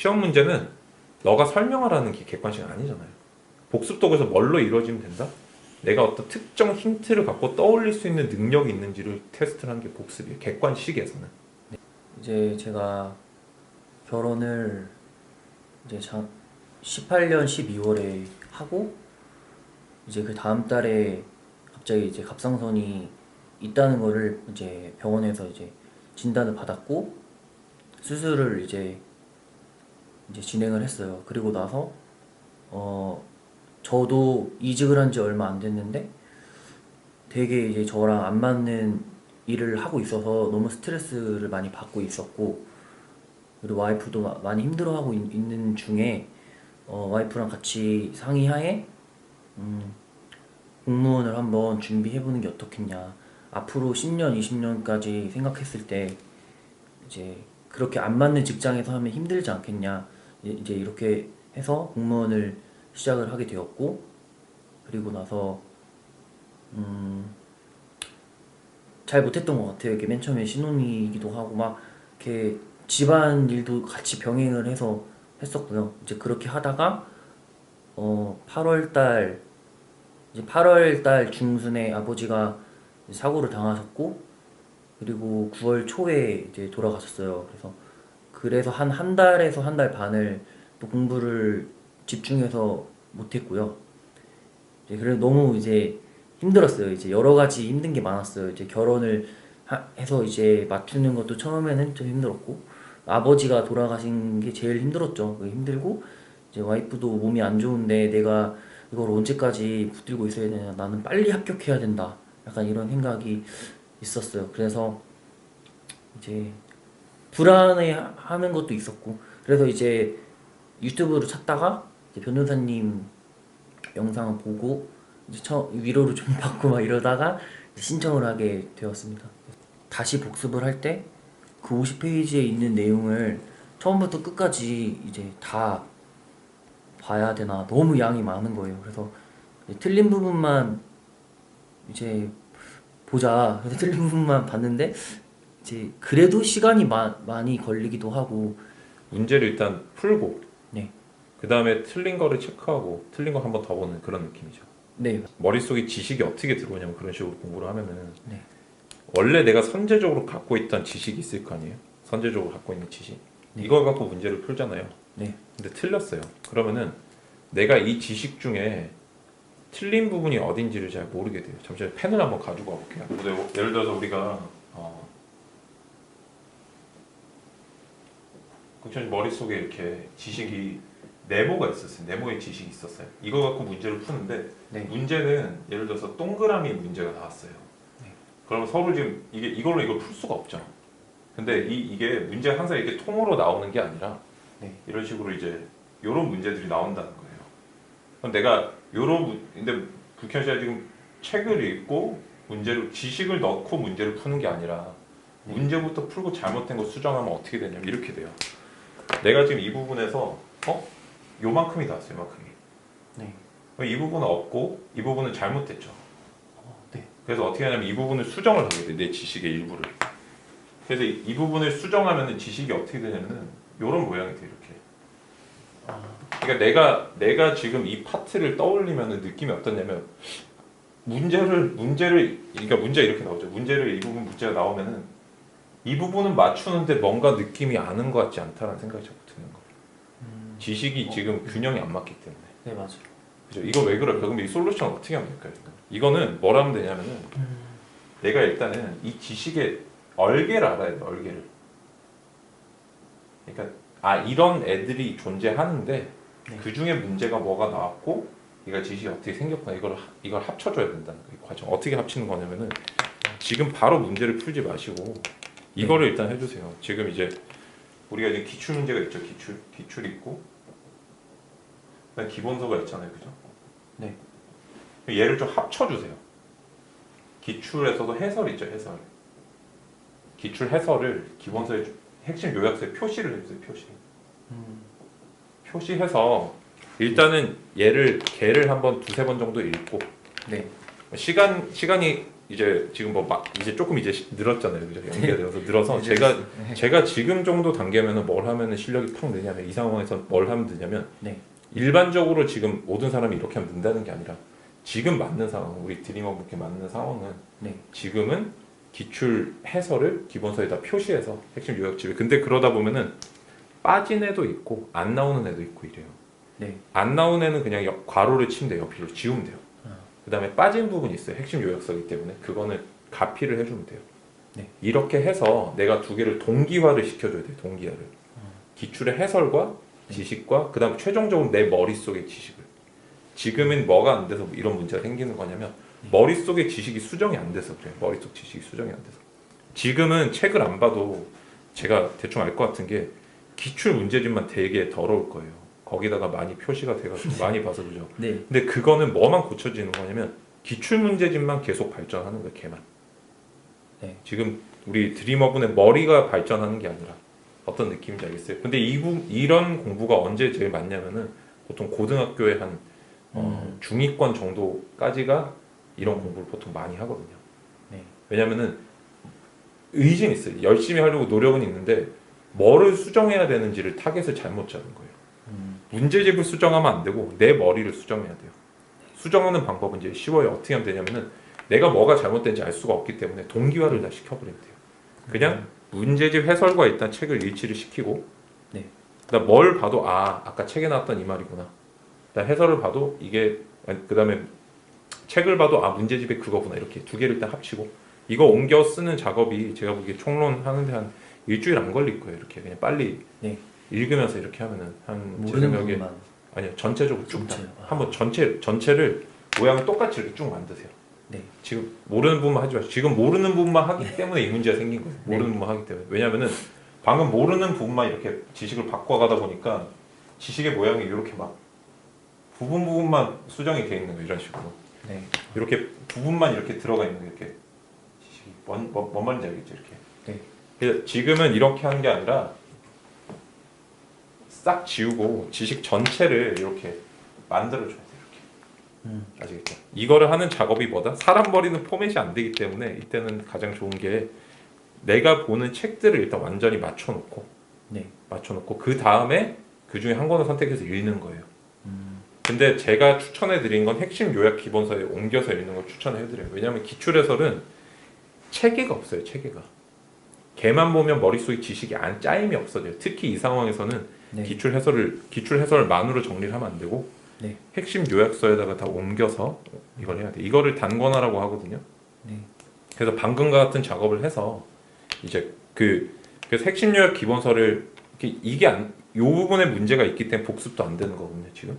시험 문제는 너가 설명하라는 게 객관식 아니잖아요. 복습 도구에서 뭘로 이루어지면 된다? 내가 어떤 특정 힌트를 갖고 떠올릴 수 있는 능력이 있는지를 테스트를 하는 게 복습이에요. 객관식에서는. 이제 제가 결혼을 이제 18년 12월에 하고 이제 그 다음 달에 갑자기 이제 갑상선이 있다는 거를 이제 병원에서 이제 진단을 받았고 수술을 이제 진행을 했어요. 그리고 나서 저도 이직을 한 지 얼마 안 됐는데 되게 이제 저랑 안 맞는 일을 하고 있어서 너무 스트레스를 많이 받고 있었고, 그리고 와이프도 많이 힘들어하고 있는 중에 와이프랑 같이 상의하에 공무원을 한번 준비해보는 게 어떻겠냐. 앞으로 10년, 20년까지 생각했을 때 이제 그렇게 안 맞는 직장에서 하면 힘들지 않겠냐. 이제 이렇게 해서 공무원을 시작을 하게 되었고, 그리고 나서 잘 못했던 것 같아요. 이렇게 맨 처음에 신혼이기도 하고 막 이렇게 집안 일도 같이 병행을 해서 했었고요. 이제 그렇게 하다가 8월 달 중순에 아버지가 사고를 당하셨고, 그리고 9월 초에 이제 돌아가셨어요. 그래서 한 달에서 한 달 반을 또 공부를 집중해서 못했고요. 그래서 너무 이제 힘들었어요. 이제 여러 가지 힘든 게 많았어요. 이제 결혼을 해서 이제 맞추는 것도 처음에는 좀 힘들었고, 아버지가 돌아가신 게 제일 힘들었죠. 힘들고, 이제 와이프도 몸이 안 좋은데 내가 이걸 언제까지 붙들고 있어야 되냐. 나는 빨리 합격해야 된다. 약간 이런 생각이 있었어요. 그래서 이제 불안해 하는 것도 있었고, 그래서 이제 유튜브를 찾다가 이제 변호사님 영상을 보고 이제 위로를 좀 받고 막 이러다가 신청을 하게 되었습니다. 다시 복습을 할 때 그 50페이지에 있는 내용을 처음부터 끝까지 이제 다 봐야 되나, 너무 양이 많은 거예요. 그래서 틀린 부분만 이제 보자. 그래서 틀린 부분만 봤는데 이제 그래도 시간이 많이 걸리기도 하고. 문제를 일단 풀고 네. 그 다음에 틀린 거를 체크하고 틀린 거 한 번 더 보는 그런 느낌이죠. 네. 머릿속에 지식이 어떻게 들어오냐면 그런 식으로 공부를 하면은 네. 원래 내가 선제적으로 갖고 있던 지식이 있을 거 아니에요. 선제적으로 갖고 있는 지식. 네. 이걸 갖고 문제를 풀잖아요. 네. 근데 틀렸어요. 그러면은 내가 이 지식 중에 틀린 부분이 어딘지를 잘 모르게 돼요. 잠시만 펜을 한번 가지고 와볼게요. 예를 들어서 우리가 국천이 머릿속에 이렇게 지식이 네모가 있었어요. 네모의 지식이 있었어요. 이거 갖고 문제를 푸는데 네. 문제는 예를 들어서 동그라미 문제가 나왔어요. 네. 그러면 서로 지금 이걸로 이걸 풀 수가 없죠. 근데 이게 문제가 항상 이렇게 통으로 나오는 게 아니라 네. 이런 식으로 이제 이런 문제들이 나온다는 거예요. 그럼 내가 근데 불현 씨가 지금 책을 읽고 지식을 넣고 문제를 푸는 게 아니라 네. 문제부터 풀고 잘못된 거 수정하면 어떻게 되냐면 이렇게 돼요. 내가 지금 이 부분에서 요만큼이 나왔어요. 요만큼이. 네. 이 부분은 없고 이 부분은 잘못됐죠. 네. 그래서 어떻게 하냐면 이 부분을 수정을 하게 돼. 내 지식의 일부를. 그래서 이 부분을 수정하면 지식이 어떻게 되냐면은 이런 모양이 돼. 이렇게. 그러니까 내가 지금 이 파트를 떠올리면 느낌이 어떻냐면 그러니까 문제 이렇게 나오죠. 이 부분 문제가 나오면은 이 부분은 맞추는데 뭔가 느낌이 아는 것 같지 않다라는 생각이 자꾸 드는 거예요. 지식이 지금 균형이 안 맞기 때문에. 네, 맞아요. 그죠? 이거 왜 그럴까? 그럼 이 솔루션을 어떻게 하면 될까요? 이거는 뭘 하면 되냐면은 내가 일단은 이 지식의 얼개를 알아야 돼. 얼개를. 그러니까 이런 애들이 존재하는데 네. 그 중에 문제가 뭐가 나왔고 이가 지식이 어떻게 생겼구나 이걸 합쳐줘야 된다는 거예요. 이 과정 어떻게 합치는 거냐면은 지금 바로 문제를 풀지 마시고 이거를 일단 해주세요. 지금 이제 우리가 이제 기출 문제가 있죠. 기출 있고 그다음 기본서가 있잖아요. 그죠? 네. 얘를 좀 합쳐주세요. 기출에서도 해설 있죠. 해설. 기출 해설을 기본서에 핵심 요약서에 표시를 해주세요. 표시해서 일단은 걔를 한번 두세 번 정도 읽고 네. 시간이 이제 지금 뭐 막 이제 조금 이제 늘었잖아요. 그죠? 연계가 되어서 늘어서 이제 제가 지금 정도 단계면은 뭘 하면은 실력이 팍 느냐면 이 상황에서 뭘 하면 되냐면 네. 일반적으로 지금 모든 사람이 이렇게 하면 는다는 게 아니라 지금 맞는 상황, 우리 드리머분께 맞는 상황은 네. 지금은 기출 해설을 기본서에다 표시해서 핵심 요약집에 근데 그러다 보면은 빠진 애도 있고 안 나오는 애도 있고 이래요. 네. 안 나오는 애는 그냥 괄호를 치면 돼요. 옆으로 지우면 돼요. 아. 그 다음에 빠진 부분이 있어요. 핵심 요약서이기 때문에 그거는 가피를 해주면 돼요. 네. 이렇게 해서 내가 두 개를 동기화를 시켜줘야 돼요. 동기화를. 기출의 해설과 지식과 그 다음에 최종적으로 내 머릿속의 지식을. 지금은 뭐가 안 돼서 이런 문제가 생기는 거냐면 머릿속의 지식이 수정이 안 돼서 그래요. 머릿속 지식이 수정이 안 돼서. 지금은 책을 안 봐도 제가 대충 알 것 같은 게 기출 문제집만 되게 더러울 거예요. 거기다가 많이 표시가 돼가지고 많이 봐서 그죠. 네. 근데 그거는 뭐만 고쳐지는 거냐면 기출 문제집만 계속 발전하는 거예요. 걔만. 네. 지금 우리 드리머분의 머리가 발전하는 게 아니라 어떤 느낌인지 알겠어요? 근데 이런 공부가 언제 제일 많냐면은 보통 고등학교에 한 중위권 정도까지가 이런 공부를 보통 많이 하거든요. 네. 왜냐면은 의지는 있어요. 열심히 하려고 노력은 있는데 뭐를 수정해야 되는지를 타겟을 잘못 잡은 거예요. 문제집을 수정하면 안 되고 내 머리를 수정해야 돼요. 수정하는 방법은 이제 쉬워요. 어떻게 하면 되냐면은 내가 뭐가 잘못된지 알 수가 없기 때문에 동기화를 다 시켜버리면 돼요. 그냥 문제집 해설과 일단 책을 일치를 시키고 네. 그다음 뭘 봐도 아까 책에 나왔던 이 말이구나. 그다음 해설을 봐도 이게 그다음에 책을 봐도 문제집에 그거구나. 이렇게 두 개를 일단 합치고 이거 옮겨 쓰는 작업이 제가 보기에 총론하는데 한 일주일 안 걸릴 거예요. 이렇게 그냥 빨리 네. 읽으면서 이렇게 하면은 한 제 모르는 생각에 부분만. 아니요 전체적으로 쭉 다 전체요. 한번 전체를 모양을 똑같이 이렇게 쭉 만드세요. 네. 지금 모르는 부분만 하지 마시고 지금 모르는 부분만 하기 때문에 이 문제가 생긴 거예요. 모르는 네. 부분만 하기 때문에 왜냐면은 방금 모르는 부분만 이렇게 지식을 바꿔가다 보니까 지식의 모양이 이렇게 막 부분만 수정이 돼 있는 거예요. 이런 식으로 네. 이렇게 부분만 이렇게 들어가 있는 거예요. 이렇게 지식이 뭔 말인지 알겠죠? 이렇게 네. 그래서 지금은 이렇게 하는 게 아니라 싹 지우고 지식 전체를 이렇게 만들어줘야 돼요. 이렇게 아시겠죠? 이거를 하는 작업이 뭐다? 사람 머리는 포맷이 안 되기 때문에 이때는 가장 좋은 게 내가 보는 책들을 일단 완전히 맞춰놓고 네. 그 다음에 그 중에 한 권을 선택해서 읽는 거예요. 근데 제가 추천해드린 건 핵심 요약 기본서에 옮겨서 읽는 걸 추천해드려요. 왜냐하면 기출해설은 체계가 없어요. 체계가. 걔만 보면 머릿속에 지식이 짜임이 없어져요. 특히 이 상황에서는 네. 기출 해설만으로 정리를 하면 안 되고 네. 핵심 요약서에다가 다 옮겨서 이걸 해야 돼. 이거를 단권화라고 하거든요. 네. 그래서 방금과 같은 작업을 해서 이제 그래서 핵심 요약 기본서를 요 부분에 문제가 있기 때문에 복습도 안 되는 거거든요. 지금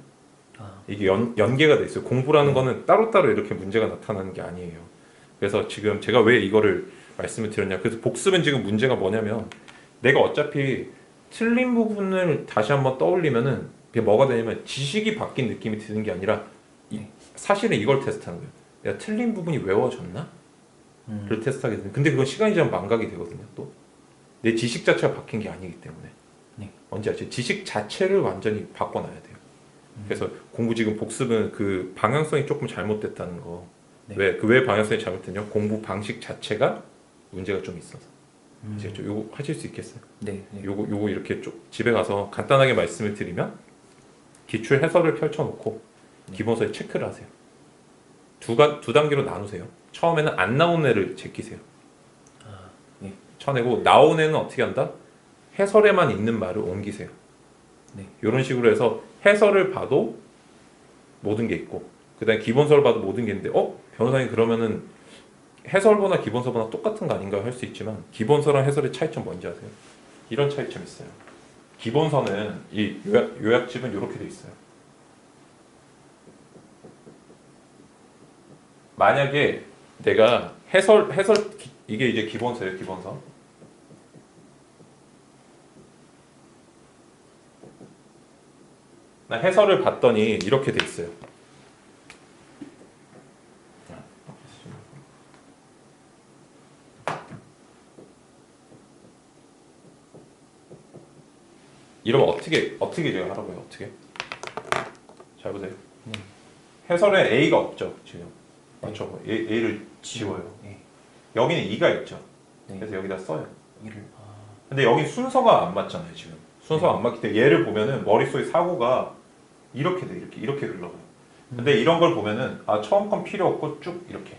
이게 연계가 돼 있어요. 공부라는 거는 따로따로 이렇게 문제가 나타나는 게 아니에요. 그래서 지금 제가 왜 이거를 말씀을 드렸냐. 그래서 복습은 지금 문제가 뭐냐면 내가 어차피 틀린 부분을 다시 한번 떠올리면은 그게 뭐가 되냐면 지식이 바뀐 느낌이 드는 게 아니라 사실은 이걸 테스트하는 거예요. 내가 틀린 부분이 외워졌나? 를 테스트하게 되는. 근데 그건 시간이 지나면 망각이 되거든요. 또 내 지식 자체가 바뀐 게 아니기 때문에. 네. 뭔지 알죠? 지식 자체를 완전히 바꿔놔야 돼요. 그래서 공부 지금 복습은 그 방향성이 조금 잘못됐다는 거. 네. 왜 방향성이 잘못됐냐? 공부 방식 자체가 문제가 좀 있어서. 아시겠죠? 요거 하실 수 있겠어요? 네. 네. 요거 이렇게 좀 집에 가서 간단하게 말씀을 드리면 기출 해설을 펼쳐놓고 기본서에 체크를 하세요. 두 단계로 나누세요. 처음에는 안 나온 애를 제끼세요. 네. 쳐내고 나온 애는 어떻게 한다? 해설에만 있는 말을 옮기세요. 네. 이런 식으로 해서 해설을 봐도 모든 게 있고 그 다음에 기본서를 봐도 모든 게 있는데 변호사님 그러면은 해설보다 기본서보다 똑같은 거 아닌가요? 할 수 있지만 기본서랑 해설의 차이점 뭔지 아세요? 이런 차이점이 있어요. 기본서는 이 요약집은 이렇게 돼 있어요. 만약에 내가 이게 이제 기본서예요. 기본서. 나 해설을 봤더니 이렇게 돼 있어요. 이러면 어떻게 제가 하라고요? 어떻게? 잘 보세요. 해설에 A가 없죠 지금. 맞죠? A를 지워요. 네. 여기는 2가 있죠. 네. 그래서 여기다 써요. 이를 근데 여기 순서가 안 맞잖아요, 지금. 순서가 네. 안 맞기 때문에 얘를 보면은 머릿속에 사고가 이렇게 돼, 이렇게 흘러가요. 근데 이런 걸 보면은 처음 건 필요 없고 쭉 이렇게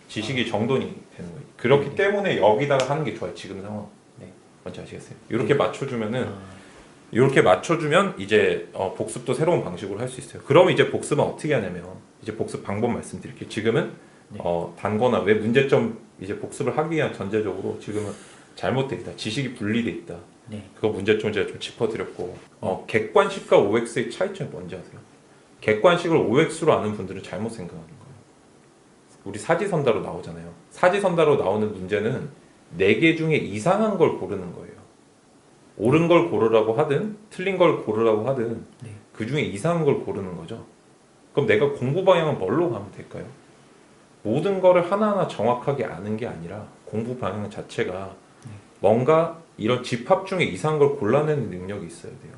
지식이 정돈이 되는 거예요. 그렇기 네. 때문에 여기다가 하는 게 좋아요, 지금 상황. 네. 뭔지 아시겠어요? 이렇게 네. 맞춰주면은 이렇게 맞춰주면 이제 복습도 새로운 방식으로 할 수 있어요. 그럼 이제 복습은 어떻게 하냐면 이제 복습 방법 말씀드릴게요. 지금은 네. 단거나 왜 문제점 이제 복습을 하기 위한 전제적으로 지금은 잘못돼 있다. 지식이 분리돼 있다. 네. 그거 문제점 제가 좀 짚어드렸고 객관식과 OX의 차이점이 뭔지 아세요? 객관식을 OX로 아는 분들은 잘못 생각하는 거예요. 우리 사지선다로 나오잖아요. 사지선다로 나오는 문제는 4개 중에 이상한 걸 고르는 거예요. 옳은 걸 고르라고 하든 틀린 걸 고르라고 하든 네. 그 중에 이상한 걸 고르는 거죠. 그럼 내가 공부 방향은 뭘로 가면 될까요? 모든 거를 하나하나 정확하게 아는 게 아니라 공부 방향 자체가 뭔가 이런 집합 중에 이상한 걸 골라내는 능력이 있어야 돼요.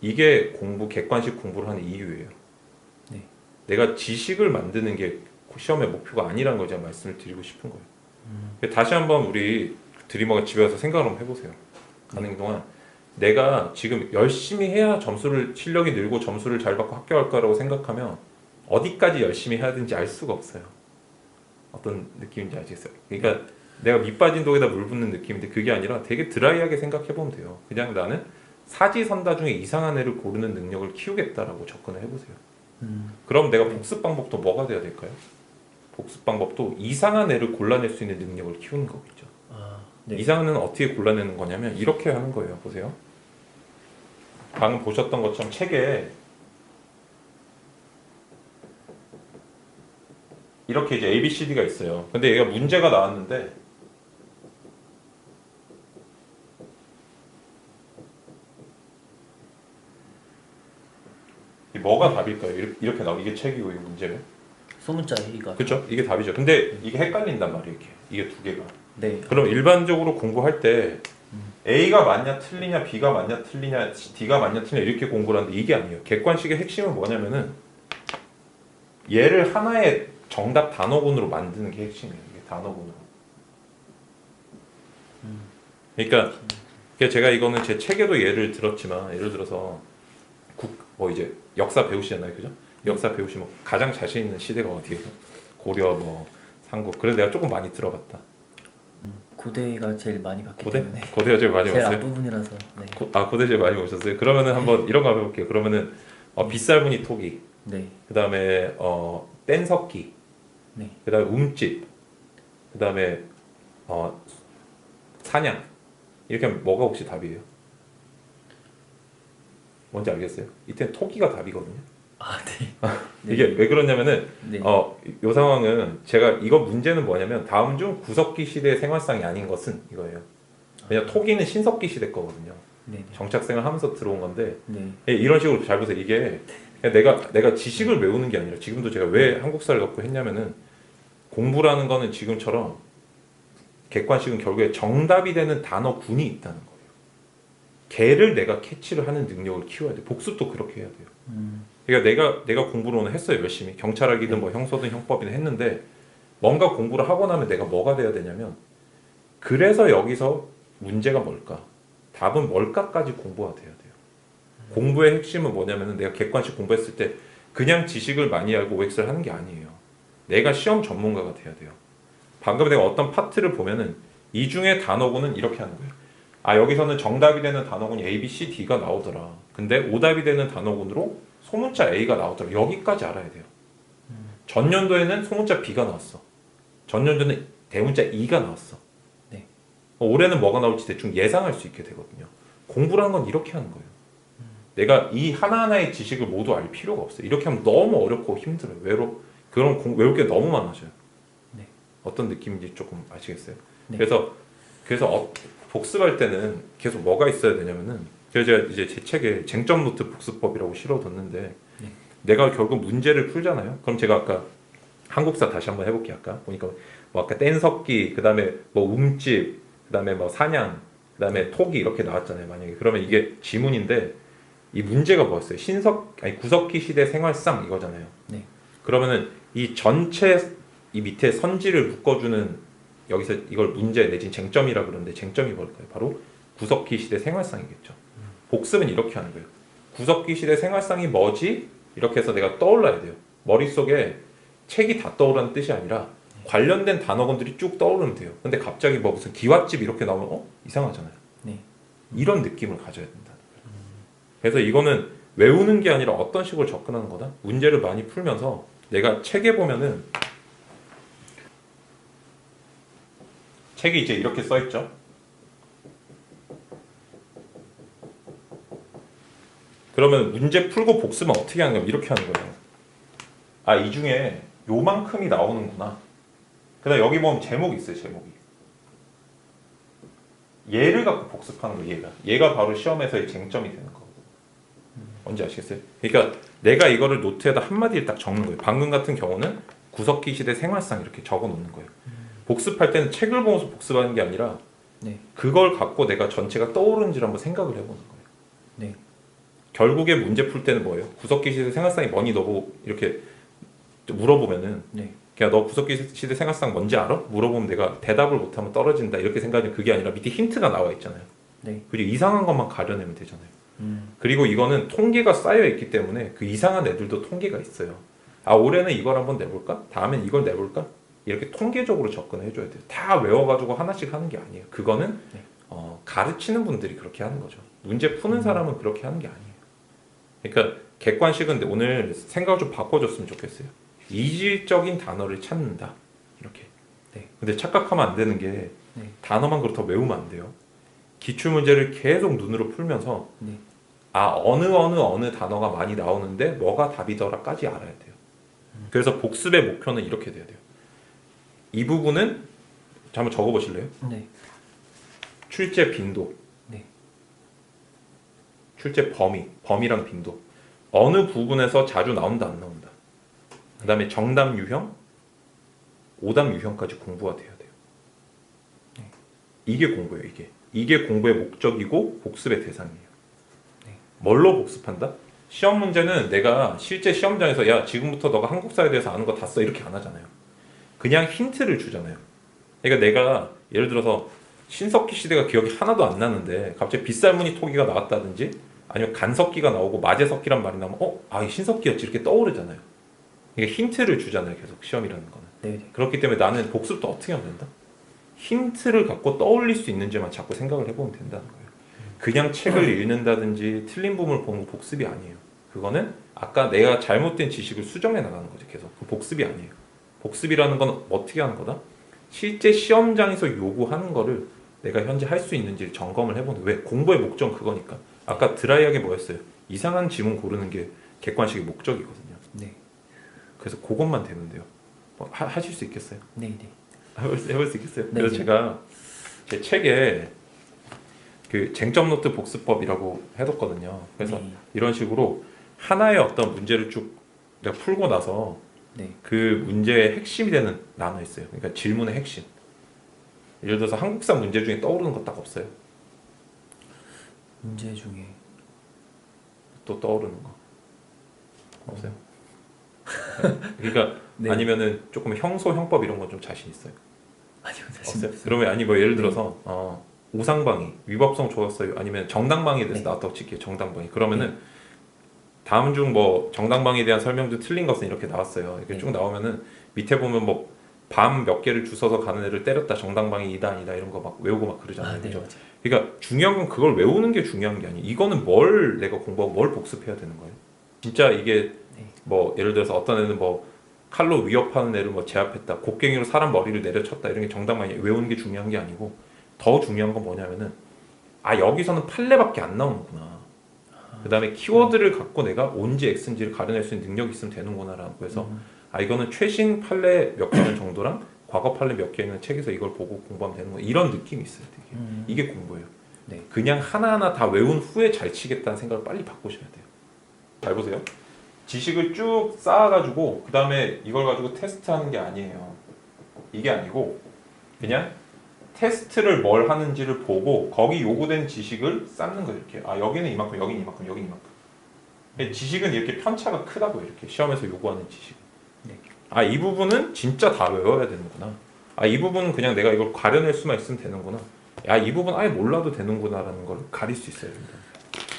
이게 객관식 공부를 하는 이유예요. 네. 내가 지식을 만드는 게 시험의 목표가 아니라는 걸 제가 말씀을 드리고 싶은 거예요. 다시 한번 우리 드리머가 집에 와서 생각을 한번 해보세요. 가는 동안 내가 지금 열심히 해야 실력이 늘고 점수를 잘 받고 학교 갈 거라고 생각하면 어디까지 열심히 해야 되는지 알 수가 없어요. 어떤 느낌인지 아시겠어요? 그러니까 내가 밑 빠진 독에다 물 붓는 느낌인데 그게 아니라 되게 드라이하게 생각해 보면 돼요. 그냥 나는 사지선다 중에 이상한 애를 고르는 능력을 키우겠다라고 접근을 해보세요. 그럼 내가 복습 방법도 뭐가 돼야 될까요? 복습 방법도 이상한 애를 골라낼 수 있는 능력을 키우는 거겠죠. 네. 이상한 애는 어떻게 골라내는 거냐면 이렇게 하는 거예요. 보세요. 방금 보셨던 것처럼 책에 이렇게 이제 A, B, C, D가 있어요. 근데 얘가 문제가 나왔는데 뭐가 답일까요? 이렇게 나오고 이게 책이고 이게 문제면 소문자 A가 그렇죠? 이게 답이죠. 근데 이게 헷갈린단 말이에요. 이게 두 개가. 네. 그럼 일반적으로 공부할 때 A가 맞냐 틀리냐, B가 맞냐 틀리냐, D가 맞냐 틀리냐 이렇게 공부를 하는데 이게 아니에요. 객관식의 핵심은 뭐냐면은 얘를 하나의 정답 단어군으로 만드는 게 핵심이에요. 이게 단어군으로. 그러니까 제가 이거는 제 책에도 예를 들었지만 예를 들어서 뭐 이제 역사 배우시잖아요, 그죠? 역사 배우시면 가장 자신 있는 시대가 어디예요? 고려, 뭐 삼국. 그래서 내가 조금 많이 들어봤다. 고대가 제일 많이 봤기 고대? 때문에 고대가 제일 많이 제일 봤어요? 앞부분이라서 네. 고대 제일 많이 보셨어요? 그러면은 한번 이런 거 한번 해볼게요. 그러면은 빗살무늬 토기, 네. 그 다음에 뗀석기, 네. 그 다음에 움집, 그 다음에 사냥. 이렇게 하면 뭐가 혹시 답이에요? 뭔지 알겠어요? 이때 토기가 답이거든요. 네. 이게 왜 그러냐면은 네. 요 상황은 제가 이거 문제는 뭐냐면 다음 중 구석기 시대의 생활상이 아닌 것은 이거예요. 왜냐 토기는 신석기 시대 거거든요. 네. 정착생을 하면서 들어온 건데 네. 이런 식으로 잘 보세요. 이게 내가 지식을 외우는 게 아니라 지금도 제가 왜 한국사를 넣고 했냐면은 공부라는 거는 지금처럼 객관식은 결국에 정답이 되는 단어군이 있다는 거예요. 걔를 내가 캐치를 하는 능력을 키워야 돼. 복습도 그렇게 해야 돼요. 그러니까 내가 공부를 오늘 했어요. 열심히 경찰학이든 뭐 형소든 형법이든 했는데 뭔가 공부를 하고 나면 내가 뭐가 돼야 되냐면 그래서 여기서 문제가 뭘까? 답은 뭘까까지 공부가 돼야 돼요. 공부의 핵심은 뭐냐면은 내가 객관식 공부했을 때 그냥 지식을 많이 알고 OX를 하는 게 아니에요. 내가 시험 전문가가 돼야 돼요. 방금 내가 어떤 파트를 보면은 이 중에 단어군은 이렇게 하는 거예요. 여기서는 정답이 되는 단어군이 A, B, C, D가 나오더라. 근데 오답이 되는 단어군으로 소문자 A가 나오더라. 여기까지 알아야 돼요. 전년도에는 소문자 B가 나왔어. 전년도에는 대문자 E가 나왔어. 네. 올해는 뭐가 나올지 대충 예상할 수 있게 되거든요. 공부라는 건 이렇게 하는 거예요. 내가 이 하나하나의 지식을 모두 알 필요가 없어요. 이렇게 하면 너무 어렵고 힘들어요. 외울 게 너무 많아져요. 네. 어떤 느낌인지 조금 아시겠어요? 네. 그래서 복습할 때는 계속 뭐가 있어야 되냐면은 제가 이제 제 책에 쟁점 노트 복습법이라고 실어뒀는데 네. 내가 결국 문제를 풀잖아요. 그럼 제가 아까 한국사 다시 한번 해볼게요. 아까 보니까 뭐 아까 뗀석기, 그 다음에 뭐 움집, 그 다음에 뭐 사냥, 그 다음에 토기 이렇게 나왔잖아요. 만약에 그러면 이게 지문인데 이 문제가 뭐였어요? 구석기 시대 생활상 이거잖아요. 네. 그러면은 이 전체 이 밑에 선지를 묶어주는 여기서 이걸 문제 내진 쟁점이라 그러는데 쟁점이 뭘까요? 바로 구석기 시대 생활상이겠죠. 복습은 이렇게 하는 거예요. 구석기 시대 생활상이 뭐지? 이렇게 해서 내가 떠올라야 돼요. 머릿속에 책이 다 떠오르는 뜻이 아니라 관련된 단어건들이 쭉 떠오르면 돼요. 근데 갑자기 뭐 무슨 기와집 이렇게 나오면 이상하잖아요. 네. 이런 느낌을 가져야 된다. 그래서 이거는 외우는 게 아니라 어떤 식으로 접근하는 거다? 문제를 많이 풀면서 내가 책에 보면은 책이 이제 이렇게 써 있죠. 그러면 문제 풀고 복습은 어떻게 하는 거야? 이렇게 하는 거예요. 아, 이 중에 요만큼이 나오는구나. 그다음 여기 보면 제목이 있어요. 제목이. 얘를 갖고 복습하는 거예요. 얘가 바로 시험에서의 쟁점이 되는 거거든요. 뭔지 아시겠어요? 그러니까 내가 이거를 노트에다 한마디를 딱 적는 거예요. 방금 같은 경우는 구석기 시대 생활상 이렇게 적어 놓는 거예요. 복습할 때는 책을 보면서 복습하는 게 아니라 네. 그걸 갖고 내가 전체가 떠오르는지를 한번 생각을 해보는 거예요. 네. 결국에 문제 풀 때는 뭐예요? 구석기 시대 생활상이 뭐니 너보 이렇게 물어보면은 네. 그냥 너 구석기 시대 생활상 뭔지 알아? 물어보면 내가 대답을 못하면 떨어진다 이렇게 생각하면 그게 아니라 밑에 힌트가 나와 있잖아요. 네. 그리고 이상한 것만 가려내면 되잖아요. 그리고 이거는 통계가 쌓여 있기 때문에 그 이상한 애들도 통계가 있어요. 아, 올해는 이걸 한번 내볼까? 다음엔 이걸 내볼까? 이렇게 통계적으로 접근해 줘야 돼요. 다 외워가지고 하나씩 하는 게 아니에요. 그거는 네. 가르치는 분들이 그렇게 하는 거죠. 문제 푸는 사람은 그렇게 하는 게 아니에요. 그러니까 객관식은 오늘 생각을 좀 바꿔줬으면 좋겠어요. 이질적인 단어를 찾는다. 이렇게. 네. 근데 착각하면 안 되는 게 네. 단어만 그렇다고 외우면 안 돼요. 기출문제를 계속 눈으로 풀면서 네. 아, 어느 단어가 많이 나오는데 뭐가 답이더라까지 알아야 돼요. 그래서 복습의 목표는 이렇게 돼야 돼요. 이 부분은 한번 적어보실래요? 네. 출제 빈도, 네. 출제 범위랑 빈도. 어느 부분에서 자주 나온다 안 나온다. 그 다음에 정답 유형, 오답 유형까지 공부가 돼야 돼요. 네. 이게 공부예요. 이게 공부의 목적이고 복습의 대상이에요. 네. 뭘로 복습한다? 시험 문제는 내가 실제 시험장에서 야 지금부터 너가 한국사에 대해서 아는 거 다 써 이렇게 안 하잖아요. 그냥 힌트를 주잖아요. 그러니까 내가 예를 들어서 신석기 시대가 기억이 하나도 안 나는데 갑자기 빗살무늬 토기가 나왔다든지 아니면 간석기가 나오고 마제석기란 말이 나오면 이 신석기였지 이렇게 떠오르잖아요. 이게 힌트를 주잖아요. 계속 시험이라는 거는. 네. 그렇기 때문에 나는 복습도 어떻게 하면 된다? 힌트를 갖고 떠올릴 수 있는지만 자꾸 생각을 해보면 된다는 거예요. 그냥 책을 읽는다든지 틀린 부분을 보는 거 복습이 아니에요. 그거는 아까 내가 잘못된 지식을 수정해 나가는 거죠. 계속. 그 복습이 아니에요. 복습이라는 건 어떻게 하는 거다? 실제 시험장에서 요구하는 거를 내가 현재 할 수 있는지를 점검을 해보는 거예요. 왜? 공부의 목적은 그거니까. 아까 드라이하게 뭐였어요? 이상한 지문 고르는 게 객관식의 목적이거든요. 네. 그래서 그것만 되면 돼요. 하실 수 있겠어요? 네. 네. 해볼 수 있겠어요? 네, 그래서 네. 제가 제 책에 그 쟁점 노트 복습법이라고 해뒀거든요. 그래서 네. 이런 식으로 하나의 어떤 문제를 쭉 내가 풀고 나서 네. 그 문제의 핵심이 되는 나눠 있어요. 그러니까 질문의 핵심. 예를 들어서 한국사 문제 중에 떠오르는 거 딱 없어요. 문제 중에 또 떠오르는 거 없어요. 그러니까 네. 아니면은 조금 형소 형법 이런 건 좀 자신 있어요. 아니요, 사실 없어요? 없어요. 그러면 아니 뭐 예를 들어서 우상방위 위법성 좋았어요. 아니면 정당방위에 대해서 네. 나왔다고 칠게요. 정당방위. 그러면은 다음 중 뭐 정당방위에 대한 설명 중 틀린 것은 이렇게 나왔어요. 이렇게 네. 쭉 나오면은 밑에 보면 뭐 밤 몇 개를 주워서 가는 애를 때렸다. 정당방위이다 아니다 이런 거 막 외우고 막 그러잖아요. 네, 그죠? 맞아요. 그러니까 중요한 건 그걸 외우는 게 중요한 게 아니에요. 이거는 뭘 내가 공부하고 뭘 복습해야 되는 거예요. 진짜 이게 네. 뭐 예를 들어서 어떤 애는 뭐 칼로 위협하는 애를 뭐 제압했다. 곡괭이로 사람 머리를 내려쳤다. 이런 게 정당방위 외우는 게 중요한 게 아니고 더 중요한 건 뭐냐면은 여기서는 판례밖에 안 나오는구나. 그 다음에 키워드를 갖고 내가 온지 X인지를 가려낼 수 있는 능력이 있으면 되는구나라고 해서 이거는 최신 판례 몇 개 있는 정도랑 과거 판례 몇 개 있는 책에서 이걸 보고 공부하면 되는 거야. 이런 느낌이 있어요. 되게. 이게 공부예요. 네. 그냥 하나하나 다 외운 후에 잘 치겠다는 생각을 빨리 바꾸셔야 돼요. 잘 보세요. 지식을 쭉 쌓아가지고 그 다음에 이걸 가지고 테스트하는 게 아니에요. 이게 아니고 그냥 테스트를 뭘 하는지를 보고 거기 요구된 지식을 쌓는 거예요. 이렇게 여기는 이만큼, 여기는 이만큼, 여기는 이만큼. 지식은 이렇게 편차가 크다고 이렇게 시험에서 요구하는 지식. 아, 이 부분은 진짜 다 외워야 되는구나. 아, 이 부분은 그냥 내가 이걸 가려낼 수만 있으면 되는구나. 야, 이 부분 아예 몰라도 되는구나라는 걸 가릴 수 있어야 된다.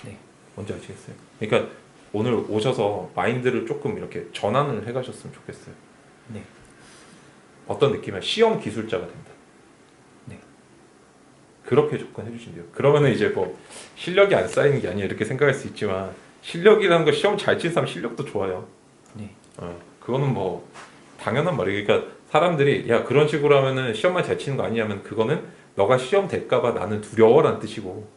네. 뭔지 아시겠어요? 그러니까 오늘 오셔서 마인드를 조금 이렇게 전환을 해가셨으면 좋겠어요. 네. 어떤 느낌이야? 시험 기술자가 된다. 네. 그렇게 접근해 주시면 돼요. 그러면은 이제 뭐 실력이 안 쌓이는 게 아니야 이렇게 생각할 수 있지만 실력이라는 거 시험 잘 친 사람 실력도 좋아요. 네. 그거는 뭐 당연한 말이에요. 그러니까 사람들이 야 그런 식으로 하면은 시험만 잘 치는 거 아니냐면 그거는 너가 시험 될까봐 나는 두려워라는 뜻이고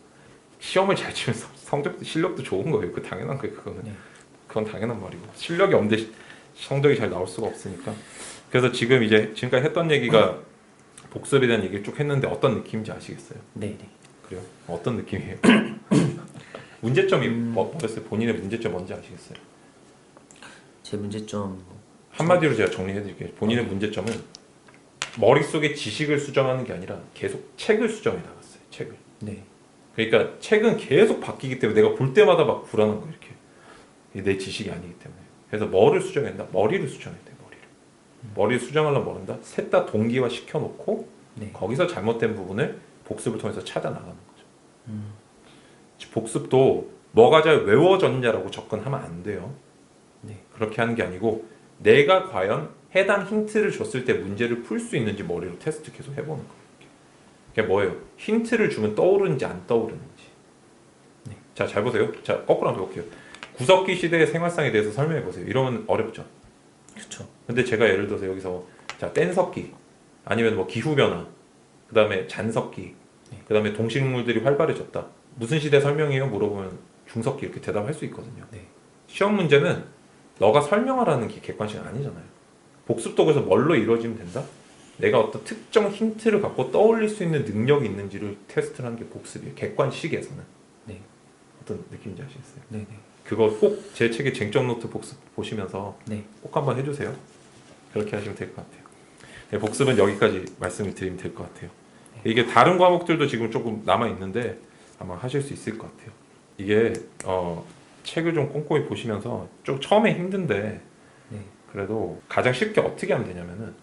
시험을 잘 치면 성적도 실력도 좋은 거예요. 그 당연한 거예요. 그거는 네. 그건 당연한 말이고 실력이 없는데 성적이 잘 나올 수가 없으니까. 그래서 지금 이제 지금까지 했던 얘기가 복습에 대한 얘기를 쭉 했는데 어떤 느낌인지 아시겠어요? 네. 네. 그래요? 어떤 느낌이에요? 문제점이 뭐였어요? 본인의 문제점 뭔지 아시겠어요? 제 문제점 한마디로 제가 정리해드릴게요. 본인의 문제점은 머릿속에 지식을 수정하는 게 아니라 계속 책을 수정해 나갔어요. 책을. 네. 그러니까 책은 계속 바뀌기 때문에 내가 볼 때마다 막 불안한 거예요. 이렇게. 이게 내 지식이 아니기 때문에. 그래서 뭐를 수정했나? 머리를 수정해야 돼요. 머리를 수정하려면 뭐 한다? 셋 다 동기화 시켜놓고 네. 거기서 잘못된 부분을 복습을 통해서 찾아 나가는 거죠. 복습도 뭐가 잘 외워졌냐라고 접근하면 안 돼요. 네. 그렇게 하는 게 아니고 내가 과연 해당 힌트를 줬을 때 문제를 풀 수 있는지 머리로 테스트 계속 해보는 거예요. 그게 뭐예요? 힌트를 주면 떠오르는지 안 떠오르는지. 네. 자, 잘 보세요. 자, 거꾸로 한번 해볼게요. 구석기 시대의 생활상에 대해서 설명해 보세요. 이러면 어렵죠. 그렇죠. 근데 제가 예를 들어서 여기서 자 뗀석기 아니면 뭐 기후 변화, 그 다음에 잔석기, 네. 그 다음에 동식물들이 활발해졌다. 무슨 시대 설명이에요? 물어보면 중석기 이렇게 대답할 수 있거든요. 네. 시험 문제는 너가 설명하라는 게 객관식은 아니잖아요. 복습도 그래서 뭘로 이루어지면 된다? 내가 어떤 특정 힌트를 갖고 떠올릴 수 있는 능력이 있는지를 테스트를 하는 게 복습이에요. 객관식에서는. 네. 어떤 느낌인지 아시겠어요? 네. 네. 그거 꼭 제 책의 쟁점 노트 복습 보시면서 네. 꼭 한번 해주세요. 그렇게 하시면 될 것 같아요. 네, 복습은 여기까지 말씀을 드리면 될 것 같아요. 이게 다른 과목들도 지금 조금 남아 있는데 아마 하실 수 있을 것 같아요. 이게 책을 좀 꼼꼼히 보시면서 좀 처음에 힘든데 네. 그래도 가장 쉽게 어떻게 하면 되냐면은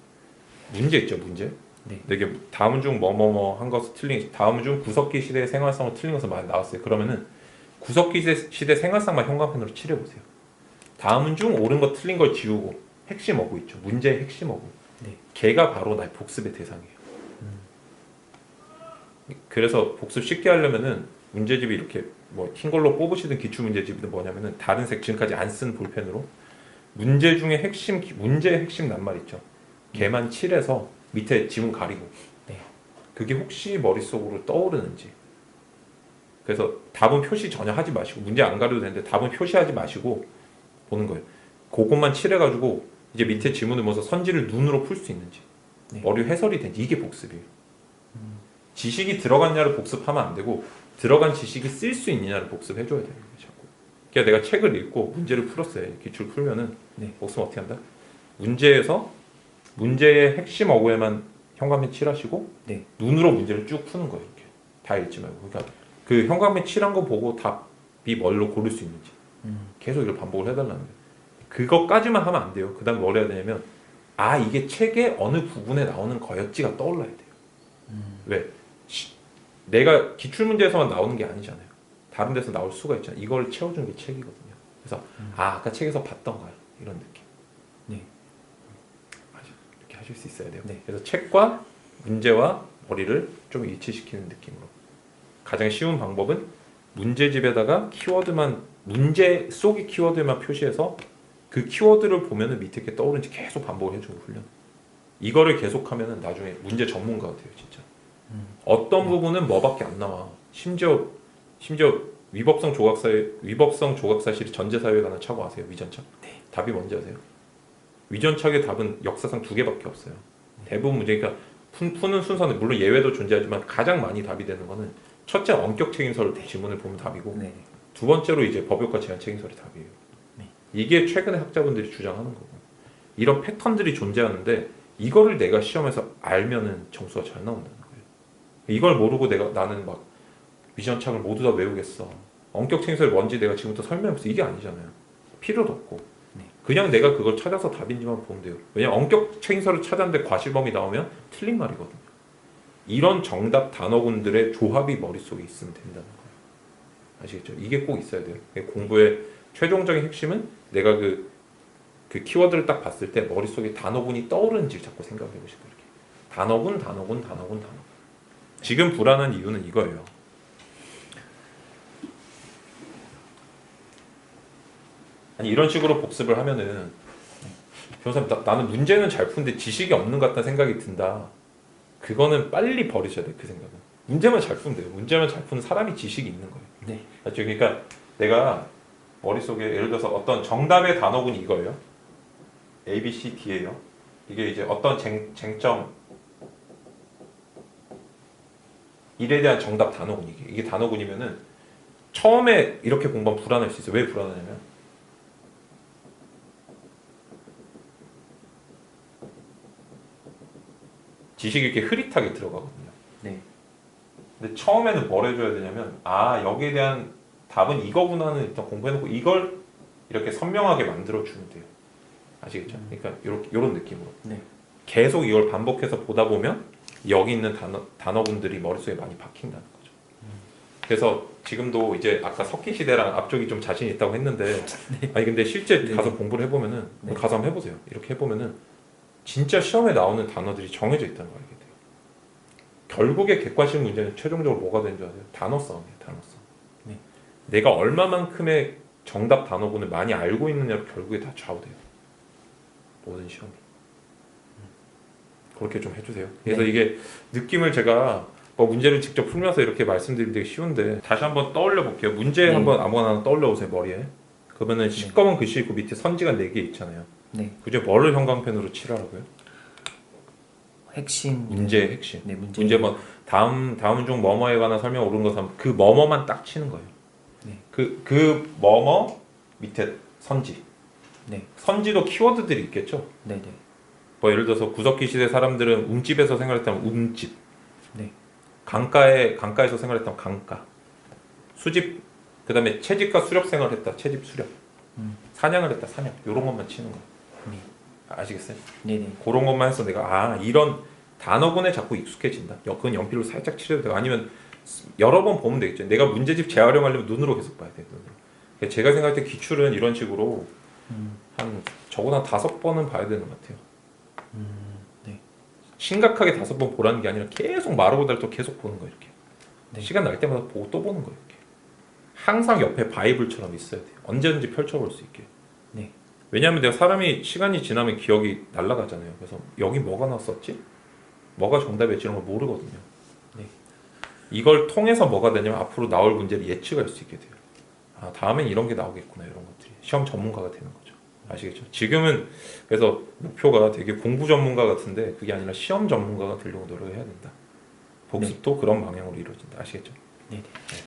문제 있죠, 문제. 네. 이게 다음 중 뭐뭐뭐 한 것을 틀린 다음 중 구석기 시대의 생활성을 틀린 것을 많이 나왔어요. 그러면은 구석기 시대 생활상만 현관펜으로 칠해보세요. 다음 중 옳은 거 틀린 걸 지우고 핵심 어구 있죠. 문제의 핵심 어구. 네. 걔가 바로 나의 복습의 대상이에요. 그래서 복습 쉽게 하려면은 문제집이 이렇게 뭐 흰 걸로 뽑으시든 기출 문제집이든 뭐냐면은 다른 색 지금까지 안 쓴 볼펜으로 문제 중에 핵심 문제의 핵심 낱말 있죠. 걔만 칠해서 밑에 지문 가리고. 네. 그게 혹시 머릿속으로 떠오르는지. 그래서 답은 표시 전혀 하지 마시고 문제 안 가려도 되는데 답은 표시하지 마시고 보는 거예요. 그것만 칠해가지고 이제 밑에 지문을 보면서 선지를 눈으로 풀 수 있는지 네. 머리 해설이 되는지 이게 복습이에요. 지식이 들어갔냐를 복습하면 안 되고 들어간 지식이 쓸 수 있느냐를 복습해줘야 되는 거예요. 자꾸. 그러니까 내가 책을 읽고 문제를 풀었어요. 기출 풀면은 네. 복습 어떻게 한다? 문제에서 문제의 핵심 어구에만 현관펜 칠하시고 네. 눈으로 문제를 쭉 푸는 거예요. 이렇게 다 읽지 말고. 그러니까 그 현관펜 칠한 거 보고 답이 뭘로 고를 수 있는지 계속 이걸 반복을 해달라는 거예요. 그것까지만 하면 안 돼요. 그 다음에 뭘 해야 되냐면 아 이게 책의 어느 부분에 나오는 거였지가 떠올라야 돼요. 왜? 내가 기출문제에서만 나오는 게 아니잖아요. 다른 데서 나올 수가 있잖아요. 이걸 채워주는 게 책이거든요. 그래서 아 아까 책에서 봤던 거야. 이런 느낌. 네. 이렇게 하실 수 있어야 돼요. 네. 그래서 책과 문제와 머리를 좀 일치시키는 느낌으로. 가장 쉬운 방법은 문제집에다가 키워드만 문제 속의 키워드만 표시해서 그 키워드를 보면은 밑에 게 떠오르는지 계속 반복을 해주는 훈련. 이거를 계속하면은 나중에 문제 전문가가 돼요, 진짜. 어떤 부분은 뭐밖에 안 나와. 심지어 위법성 조각사실이 전제사유에 관한 착오 아세요? 위전착. 네. 답이 뭔지 아세요? 위전착의 답은 역사상 2개밖에 없어요. 대부분 문제 그러니까 푸는 순서는 물론 예외도 존재하지만 가장 많이 답이 되는 거는 첫째 원격 책임설 지문을 보면 답이고 네. 두 번째로 이제 법효과 제한 책임설이 답이에요. 네. 이게 최근에 학자분들이 주장하는 거고 이런 패턴들이 존재하는데 이거를 내가 시험에서 알면은 점수가 잘 나온다는 거예요. 이걸 모르고 나는 막 위전착을 모두 다 외우겠어. 원격 책임설이 뭔지 내가 지금부터 설명해서 이게 아니잖아요. 필요도 없고. 네. 그냥 내가 그걸 찾아서 답인지만 보면 돼요. 왜냐면 원격 책임서를 찾았는데 과실범위 나오면 틀린 말이거든요. 이런 정답 단어군들의 조합이 머릿속에 있으면 된다는 거예요. 아시겠죠? 이게 꼭 있어야 돼요. 공부의 최종적인 핵심은 내가 그 키워드를 딱 봤을 때 머릿속에 단어군이 떠오르는지 자꾸 생각해 보시고 이렇게. 단어군. 지금 불안한 이유는 이거예요. 아니 이런 식으로 복습을 하면은 변호사님 나는 문제는 잘 푸는데 지식이 없는 것 같다는 생각이 든다. 그거는 빨리 버리셔야 돼요. 그 생각은. 문제만 잘 푸면 돼요. 문제만 잘 푸는 사람이 지식이 있는 거예요. 네. 맞죠? 그러니까 내가 머릿속에 예를 들어서 어떤 정답의 단어군이 이거예요. A, B, C, D예요. 이게 이제 어떤 쟁점 일에 대한 정답 단어군이 이게 단어군이면은 처음에 이렇게 공부하면 불안할 수 있어요. 왜 불안하냐면 지식이 이렇게 흐릿하게 들어가거든요. 네. 근데 처음에는 뭘 해줘야 되냐면 여기에 대한 답은 이거구나는 일단 공부해놓고 이걸 이렇게 선명하게 만들어주면 돼요. 아시겠죠? 그러니까 요런 느낌으로 네. 계속 이걸 반복해서 보다 보면 여기 있는 단어군들이 머릿속에 많이 박힌다는 거죠. 그래서 지금도 이제 아까 석기 시대랑 앞쪽이 좀 자신 있다고 했는데 아니 근데 실제 네. 가서 공부를 해보면은 네. 가서 한번 해보세요. 이렇게 해보면은 진짜 시험에 나오는 단어들이 정해져 있다는 걸 알게 돼요. 결국에 객관식 문제는 최종적으로 뭐가 되는 줄 아세요? 단어 싸움이에요. 단어 싸움. 네. 내가 얼마만큼의 정답 단어군을 많이 알고 있느냐로 결국에 다 좌우돼요. 모든 시험이. 그렇게 좀 해주세요. 그래서 네. 이게 느낌을 제가 뭐 문제를 직접 풀면서 이렇게 말씀드리기 되게 쉬운데 다시 한번 떠올려 볼게요. 문제 네. 한번 아무거나 하나 떠올려 보세요. 머리에. 그러면은 시꺼먼 글씨 있고 밑에 선지가 4개 있잖아요. 네. 그중에 뭐를 형광펜으로 칠하라고요? 핵심. 문제의 핵심. 네, 문제 뭐 다음 중 뭐뭐에 관한 설명 옳은 것은 그 뭐뭐만 딱 치는 거예요. 네. 그 뭐뭐 밑에 선지. 네. 선지도 키워드들이 있겠죠. 네, 네. 뭐 예를 들어서 구석기 시대 사람들은 움집에서 생활했다면 움집. 네. 강가에서 생활했다면 강가. 수집 그다음에 채집과 수렵 생활했다. 채집 수렵. 사냥을 했다. 사냥. 요런 것만 치는 거예요. 네. 아시겠어요? 네, 네. 그런 것만 해서 내가 이런 단어군에 자꾸 익숙해진다. 그건 연필로 살짝 칠해도 되고 아니면 여러 번 보면 되겠죠. 내가 문제집 재활용하려면 눈으로 계속 봐야 돼요. 눈으로. 그러니까 제가 생각할 때 기출은 이런 식으로 한 적어도 한 5번은 봐야 되는 것 같아요. 네. 심각하게 5번 보라는 게 아니라 계속 말하고 달 또 계속 보는 거예요. 이렇게. 네. 시간 날 때마다 보고 또 보는 거예요. 이렇게. 항상 옆에 바이블처럼 있어야 돼요. 언제든지 펼쳐볼 수 있게. 네. 왜냐하면 내가 사람이 시간이 지나면 기억이 날아가잖아요. 그래서 여기 뭐가 나왔었지? 뭐가 정답이었지? 이런 걸 모르거든요. 네. 이걸 통해서 뭐가 되냐면 앞으로 나올 문제를 예측할 수 있게 돼요. 다음엔 이런 게 나오겠구나 이런 것들이. 시험 전문가가 되는 거죠. 아시겠죠? 지금은 그래서 목표가 되게 공부 전문가 같은데 그게 아니라 시험 전문가가 되려고 노력을 해야 된다. 복습도 그런 방향으로 이루어진다. 아시겠죠? 네, 네.